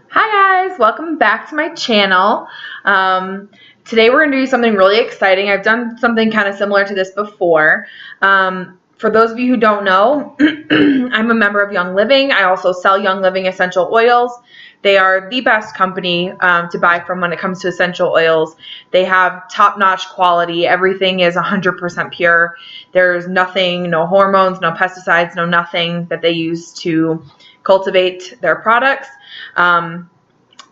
Hi guys, welcome back to my channel. Today we're going to do something really exciting. I've done something kind of similar to this before. For those of you who don't know, I'm a member of Young Living. I also sell Young Living essential oils. They are the best company to buy from when it comes to essential oils. They have top-notch quality. Everything is 100% pure. There's nothing, no hormones, no pesticides, no nothing that they use to cultivate their products.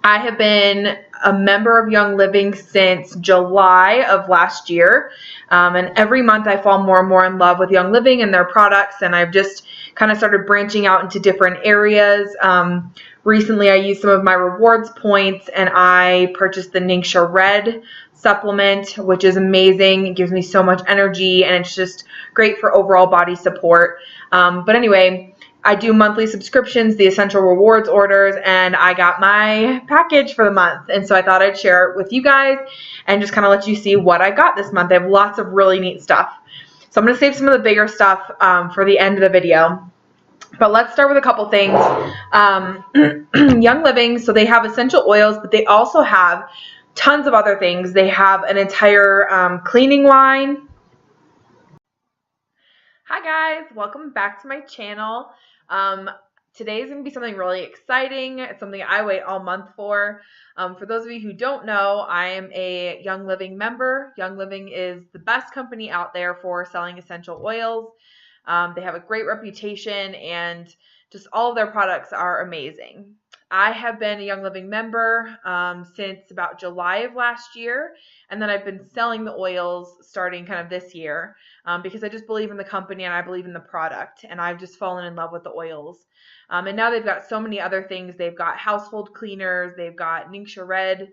I have been a member of Young Living since July of last year. And every month I fall more and more in love with Young Living and their products. And I've just kind of started branching out into different areas. Recently I used some of my rewards points and I purchased the Ningxia Red supplement, which is amazing. It gives me so much energy and it's just great for overall body support. But anyway, I do monthly subscriptions, the Essential Rewards orders, and I got my package for the month. And so I thought I'd share it with you guys and just kind of let you see what I got this month. I have lots of really neat stuff. So I'm going to save some of the bigger stuff for the end of the video. But let's start with a couple things. Young Living, so they have essential oils, but they also have tons of other things. They have an entire cleaning line. Hi guys, welcome back to my channel. Today is going to be something really exciting. It's something I wait all month for. For those of you who don't know, I am a Young Living member. Young Living is the best company out there for selling essential oils. They have a great reputation and just all of their products are amazing. I have been a Young Living member since about July of last year, and then I've been selling the oils starting kind of this year because I just believe in the company and I believe in the product, and I've just fallen in love with the oils. And now they've got so many other things. They've got household cleaners, they've got Ningxia Red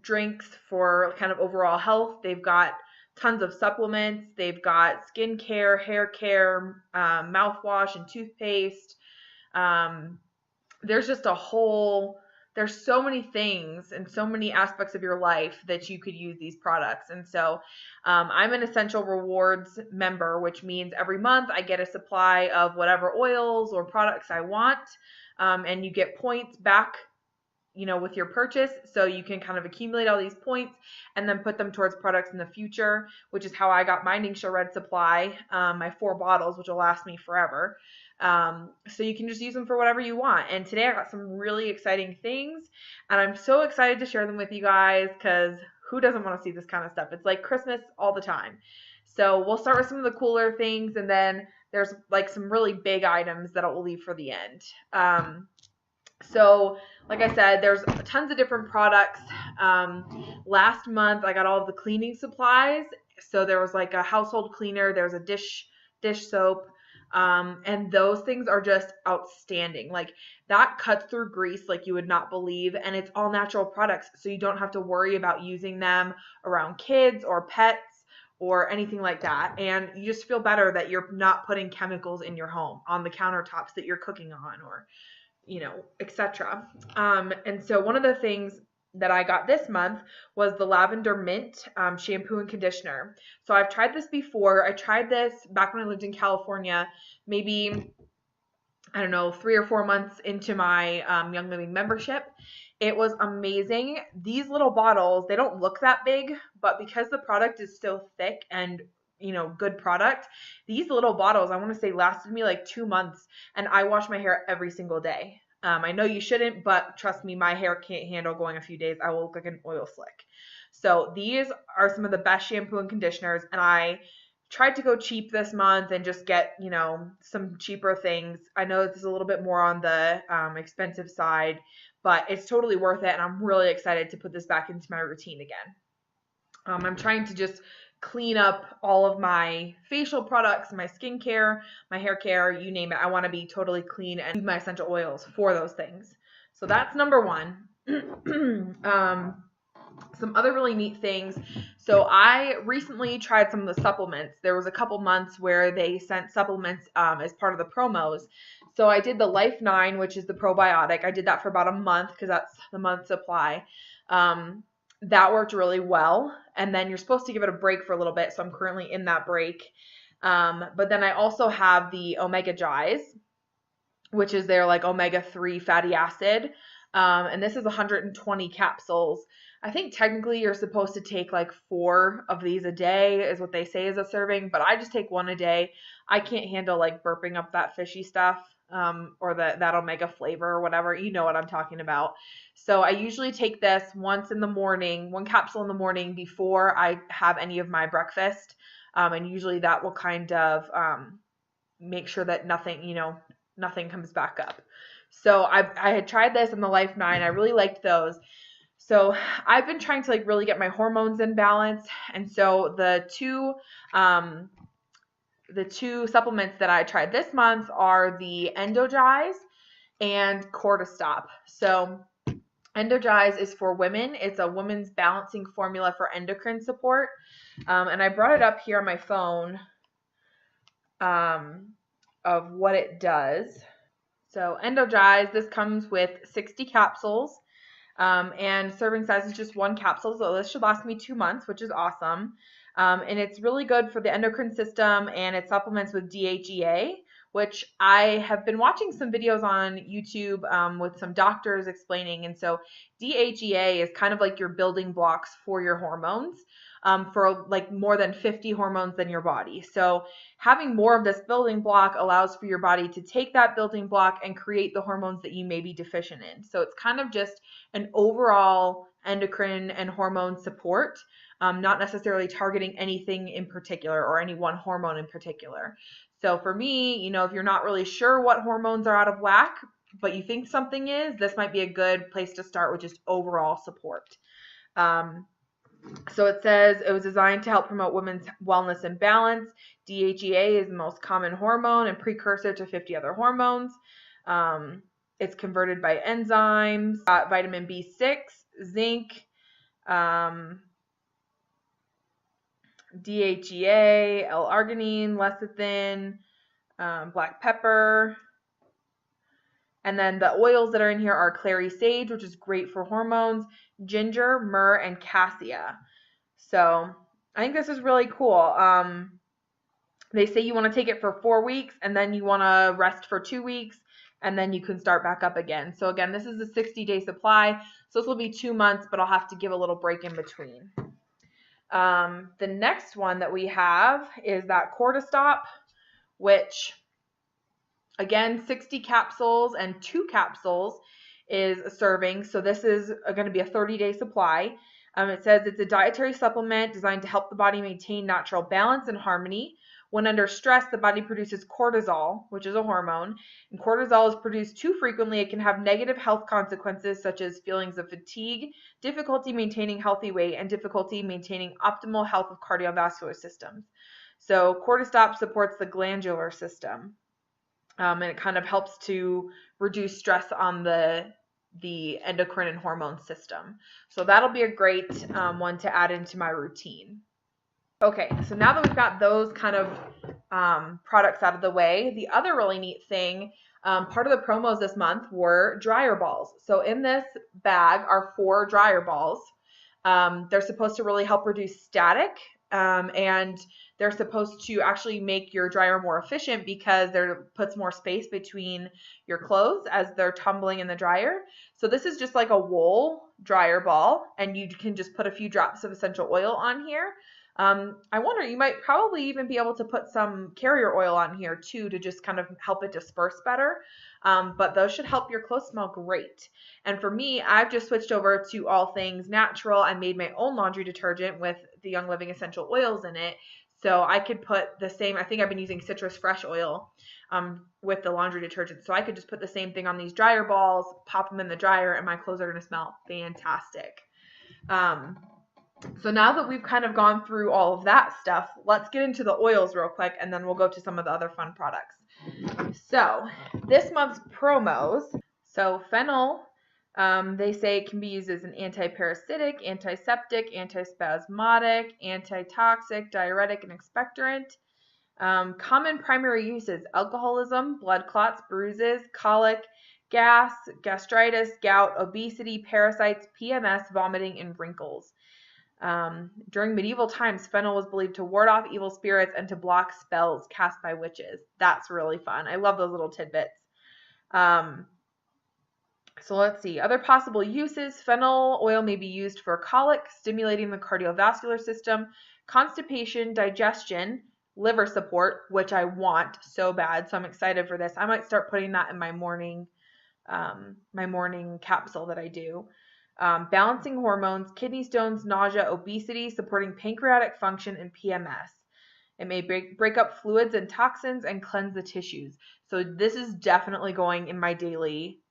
drinks for kind of overall health, they've got tons of supplements, they've got skincare, hair care, mouthwash and toothpaste. There's just there's so many things and so many aspects of your life that you could use these products. And so I'm an Essential Rewards member, which means every month I get a supply of whatever oils or products I want. And you get points back, with your purchase. So you can kind of accumulate all these points and then put them towards products in the future, which is how I got my Ningxia Red supply, my 4 bottles, which will last me forever. So you can just use them for whatever you want. And today I got some really exciting things and I'm so excited to share them with you guys because who doesn't want to see this kind of stuff? It's like Christmas all the time. So we'll start with some of the cooler things and then there's like some really big items that we'll leave for the end. So like I said, there's tons of different products. Last month I got all of the cleaning supplies. So there was like a household cleaner, there's a dish soap, and those things are just outstanding. Like that cuts through grease like you would not believe, and it's all natural products, so you don't have to worry about using them around kids or pets or anything like that. And you just feel better that you're not putting chemicals in your home on the countertops that you're cooking on or etc. And so one of the things that I got this month was the Lavender Mint shampoo and conditioner. So I've tried this before. I tried this back when I lived in California, maybe, I don't know, 3 or 4 months into my Young Living membership. It was amazing. These little bottles, they don't look that big, but because the product is so thick and good product, these little bottles, I want to say, lasted me like 2 months, and I wash my hair every single day. I know you shouldn't, but trust me, my hair can't handle going a few days. I will look like an oil slick. So these are some of the best shampoo and conditioners, and I tried to go cheap this month and just get, some cheaper things. I know this is a little bit more on the expensive side, but it's totally worth it, and I'm really excited to put this back into my routine again. I'm trying to just clean up all of my facial products, my skincare, my hair care, you name it. I want to be totally clean and use my essential oils for those things. So that's number one. Some other really neat things. So I recently tried some of the supplements. There was a couple months where they sent supplements as part of the promos. So I did the Life 9, which is the probiotic. I did that for about a month because that's the month supply. That worked really well. And then you're supposed to give it a break for a little bit. So I'm currently in that break. But then I also have the Omega Gies, which is their like omega-3 fatty acid. And this is 120 capsules. I think technically you're supposed to take like 4 of these a day is what they say is a serving, but I just take 1 a day. I can't handle like burping up that fishy stuff, or that omega flavor or whatever. You know what I'm talking about. So I usually take this once in the morning, 1 capsule in the morning before I have any of my breakfast. And usually that will kind of make sure that nothing comes back up. So I had tried this in the Life 9. I really liked those. So I've been trying to like really get my hormones in balance. And so the two supplements that I tried this month are the Endogize and Cortistop. So Endogize is for women. It's a women's balancing formula for endocrine support. And I brought it up here on my phone of what it does. So Endogize, this comes with 60 capsules, and serving size is just 1 capsule. So this should last me 2 months, which is awesome. And it's really good for the endocrine system, and it supplements with DHEA, which I have been watching some videos on YouTube with some doctors explaining. And so DHEA is kind of like your building blocks for your hormones, for like more than 50 hormones in your body. So having more of this building block allows for your body to take that building block and create the hormones that you may be deficient in. So it's kind of just an overall endocrine and hormone support, not necessarily targeting anything in particular or any one hormone in particular. So for me, if you're not really sure what hormones are out of whack, but you think something is, this might be a good place to start with just overall support. So it says it was designed to help promote women's wellness and balance. DHEA is the most common hormone and precursor to 50 other hormones. It's converted by enzymes, vitamin B6, zinc, DHEA, L-arginine, lecithin, black pepper. And then the oils that are in here are clary sage, which is great for hormones, ginger, myrrh, and cassia. So I think this is really cool. They say you want to take it for 4 weeks, and then you want to rest for 2 weeks, and then you can start back up again. So again, this is a 60-day supply. So this will be 2 months, but I'll have to give a little break in between. The next one that we have is that Cortistop, which again, 60 capsules and 2 capsules is a serving. So this is going to be a 30-day supply. It says it's a dietary supplement designed to help the body maintain natural balance and harmony. When under stress, the body produces cortisol, which is a hormone. And cortisol is produced too frequently. It can have negative health consequences such as feelings of fatigue, difficulty maintaining healthy weight, and difficulty maintaining optimal health of cardiovascular systems. So Cortistop supports the glandular system. And it kind of helps to reduce stress on the endocrine and hormone system. So that'll be a great one to add into my routine. Okay, so now that we've got those kind of products out of the way, the other really neat thing, part of the promos this month were dryer balls. So in this bag are 4 dryer balls. They're supposed to really help reduce static, and they're supposed to actually make your dryer more efficient because there puts more space between your clothes as they're tumbling in the dryer. So this is just like a wool dryer ball, and you can just put a few drops of essential oil on here. I wonder, you might probably even be able to put some carrier oil on here too to just kind of help it disperse better. But those should help your clothes smell great. And for me, I've just switched over to all things natural. I made my own laundry detergent with the Young Living essential oils in it. So I could put the same, I think I've been using citrus fresh oil with the laundry detergent. So I could just put the same thing on these dryer balls, pop them in the dryer, and my clothes are going to smell fantastic. So now that we've kind of gone through all of that stuff, let's get into the oils real quick, and then we'll go to some of the other fun products. So this month's promos, so fennel, they say it can be used as an antiparasitic, antiseptic, antispasmodic, antitoxic, diuretic, and expectorant. Common primary uses: alcoholism, blood clots, bruises, colic, gas, gastritis, gout, obesity, parasites, PMS, vomiting, and wrinkles. During medieval times, fennel was believed to ward off evil spirits and to block spells cast by witches. That's really fun. I love those little tidbits. So let's see. Other possible uses. Fennel oil may be used for colic, stimulating the cardiovascular system, constipation, digestion, liver support, which I want so bad. So I'm excited for this. I might start putting that in my morning capsule that I do. Balancing hormones, kidney stones, nausea, obesity, supporting pancreatic function, and PMS. It may break up fluids and toxins and cleanse the tissues. So this is definitely going in my daily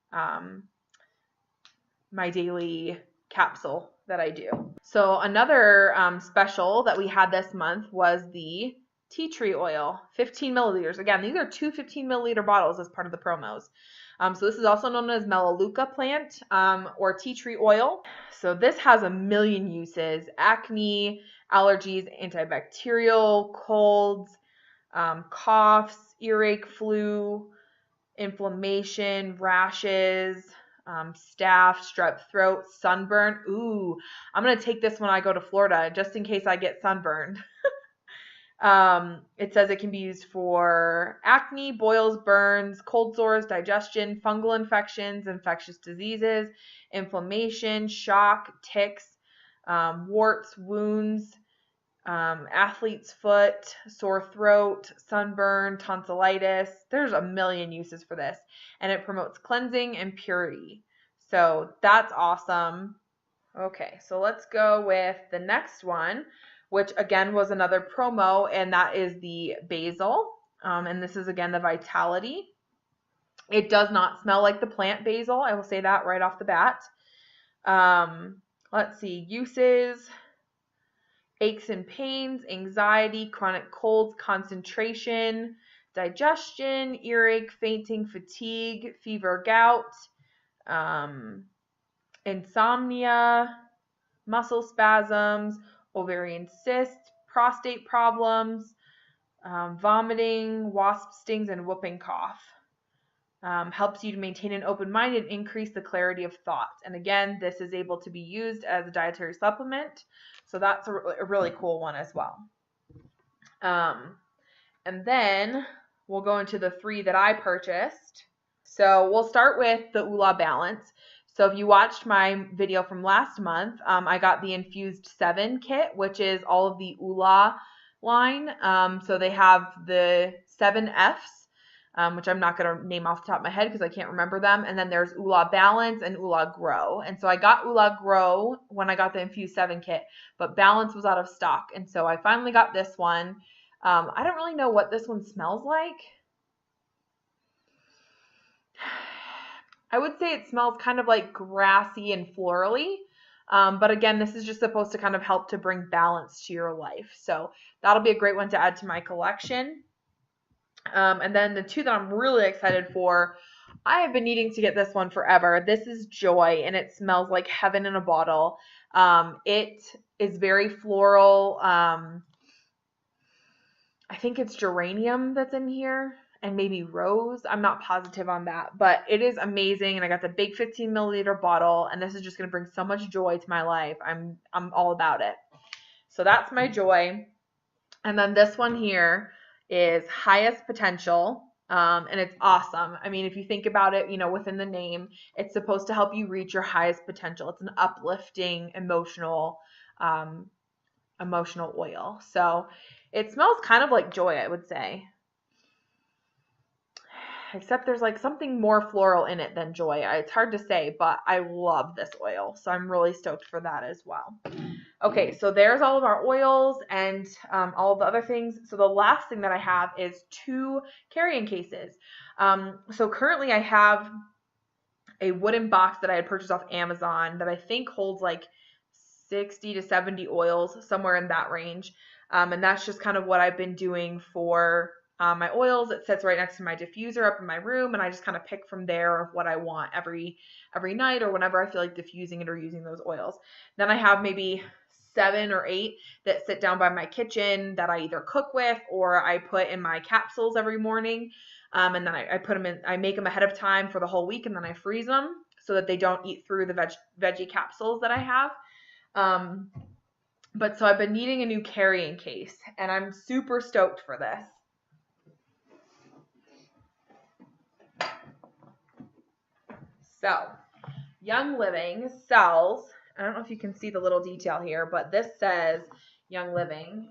capsule that I do. So another special that we had this month was the tea tree oil, 15 milliliters. Again, these are two 15 milliliter bottles as part of the promos. So this is also known as Melaleuca plant or tea tree oil. So this has a million uses: acne, allergies, antibacterial, colds, coughs, earache, flu, inflammation, rashes, staph, strep throat, sunburn. Ooh, I'm going to take this when I go to Florida just in case I get sunburned. It says it can be used for acne, boils, burns, cold sores, digestion, fungal infections, infectious diseases, inflammation, shock, ticks, warts, wounds, athlete's foot, sore throat, sunburn, tonsillitis. There's a million uses for this, and it promotes cleansing and purity. So that's awesome. Okay, so let's go with the next one, which again was another promo, and that is the basil. And this is again the Vitality. It does not smell like the plant basil. I will say that right off the bat. Let's see, uses: aches and pains, anxiety, chronic colds, concentration, digestion, earache, fainting, fatigue, fever, gout, insomnia, muscle spasms, ovarian cysts, prostate problems, vomiting, wasp stings, and whooping cough. Helps you to maintain an open mind and increase the clarity of thought. And again, this is able to be used as a dietary supplement. So that's a really cool one as well. And then we'll go into the 3 that I purchased. So we'll start with the Oola Balance. So if you watched my video from last month, I got the Infused 7 kit, which is all of the Oola line. So they have the 7 Fs, which I'm not going to name off the top of my head because I can't remember them. And then there's Oola Balance and Oola Grow. And so I got Oola Grow when I got the Infused 7 kit, but Balance was out of stock. And so I finally got this one. I don't really know what this one smells like. I would say it smells kind of like grassy and florally. But again, this is just supposed to kind of help to bring balance to your life. So that'll be a great one to add to my collection. And then the 2 that I'm really excited for, I have been needing to get this one forever. This is Joy, and it smells like heaven in a bottle. It is very floral. I think it's geranium that's in here and maybe rose. I'm not positive on that, but it is amazing. And I got the big 15 milliliter bottle, and this is just going to bring so much joy to my life. I'm all about it. So that's my Joy. And then this one here is Highest Potential. And it's awesome. I mean, if you think about it, within the name, it's supposed to help you reach your highest potential. It's an uplifting, emotional oil. So it smells kind of like Joy, I would say. Except there's like something more floral in it than Joy. It's hard to say, but I love this oil. So I'm really stoked for that as well. Okay, so there's all of our oils and all of the other things. So the last thing that I have is 2 carrying cases. So currently I have a wooden box that I had purchased off Amazon that I think holds like 60 to 70 oils, somewhere in that range. And that's just kind of what I've been doing for my oils. It sits right next to my diffuser up in my room, and I just kind of pick from there of what I want every night or whenever I feel like diffusing it or using those oils. Then I have maybe 7 or 8 that sit down by my kitchen that I either cook with or I put in my capsules every morning. And then I put them in, I make them ahead of time for the whole week, and then I freeze them so that they don't eat through the veggie capsules that I have. But so I've been needing a new carrying case, and I'm super stoked for this. So Young Living sells, I don't know if you can see the little detail here, but this says Young Living.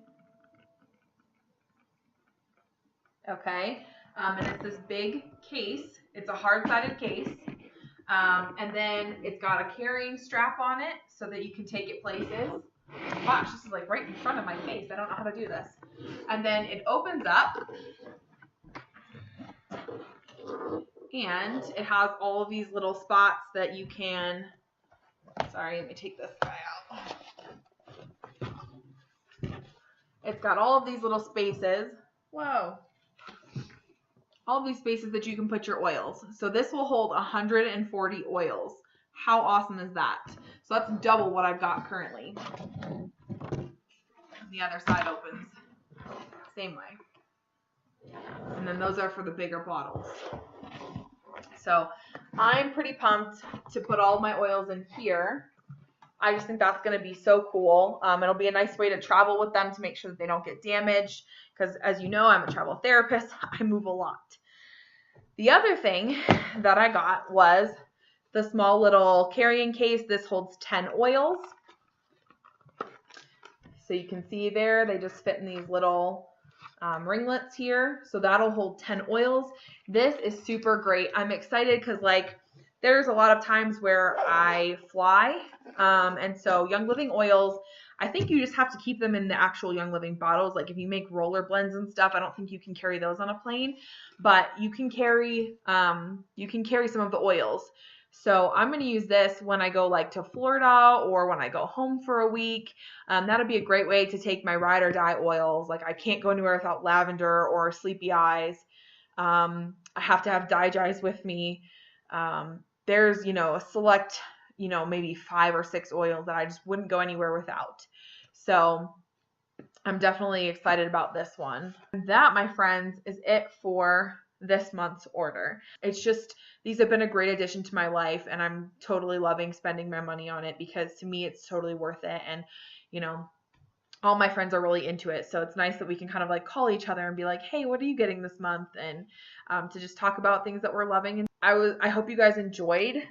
Okay. And it's this big case. It's a hard-sided case. And then it's got a carrying strap on it so that you can take it places. Gosh, this is like right in front of my face. I don't know how to do this. And then it opens up. And it has all of these little spots that you can, sorry, let me take this guy out. It's got all of these little spaces. Whoa. All of these spaces that you can put your oils. So this will hold 140 oils. How awesome is that? So that's double what I've got currently. The other side opens same way. And then those are for the bigger bottles. So I'm pretty pumped to put all of my oils in here. I just think that's going to be so cool. It'll be a nice way to travel with them to make sure that they don't get damaged. Because as you know, I'm a travel therapist. I move a lot. The other thing that I got was the small little carrying case. This holds 10 oils. So you can see there, they just fit in these little ringlets here. So that'll hold 10 oils. This is super great. I'm excited because like there's a lot of times where I fly. And so Young Living oils, I think you just have to keep them in the actual Young Living bottles. Like if you make roller blends and stuff, I don't think you can carry those on a plane, but you can carry some of the oils. So I'm going to use this when I go like to Florida or when I go home for a week. That'll be a great way to take my ride or die oils. Like I can't go anywhere without lavender or sleepy eyes. I have to have DiGi's with me. There's, a select, maybe 5 or 6 oils that I just wouldn't go anywhere without. So I'm definitely excited about this one. That, my friends, is it for this month's order. It's just, these have been a great addition to my life and I'm totally loving spending my money on it because to me it's totally worth it. And, all my friends are really into it. So it's nice that we can kind of like call each other and be like, hey, what are you getting this month? And to just talk about things that we're loving. And I hope you guys enjoyed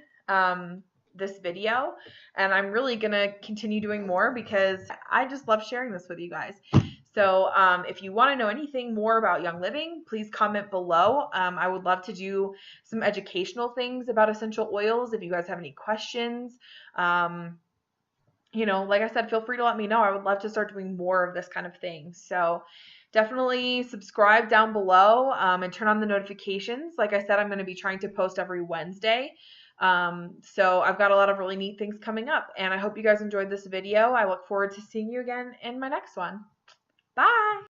this video, and I'm really gonna continue doing more because I just love sharing this with you guys. So if you want to know anything more about Young Living, please comment below. I would love to do some educational things about essential oils. If you guys have any questions, like I said, feel free to let me know. I would love to start doing more of this kind of thing. So definitely subscribe down below and turn on the notifications. Like I said, I'm going to be trying to post every Wednesday. So I've got a lot of really neat things coming up, and I hope you guys enjoyed this video. I look forward to seeing you again in my next one. Bye!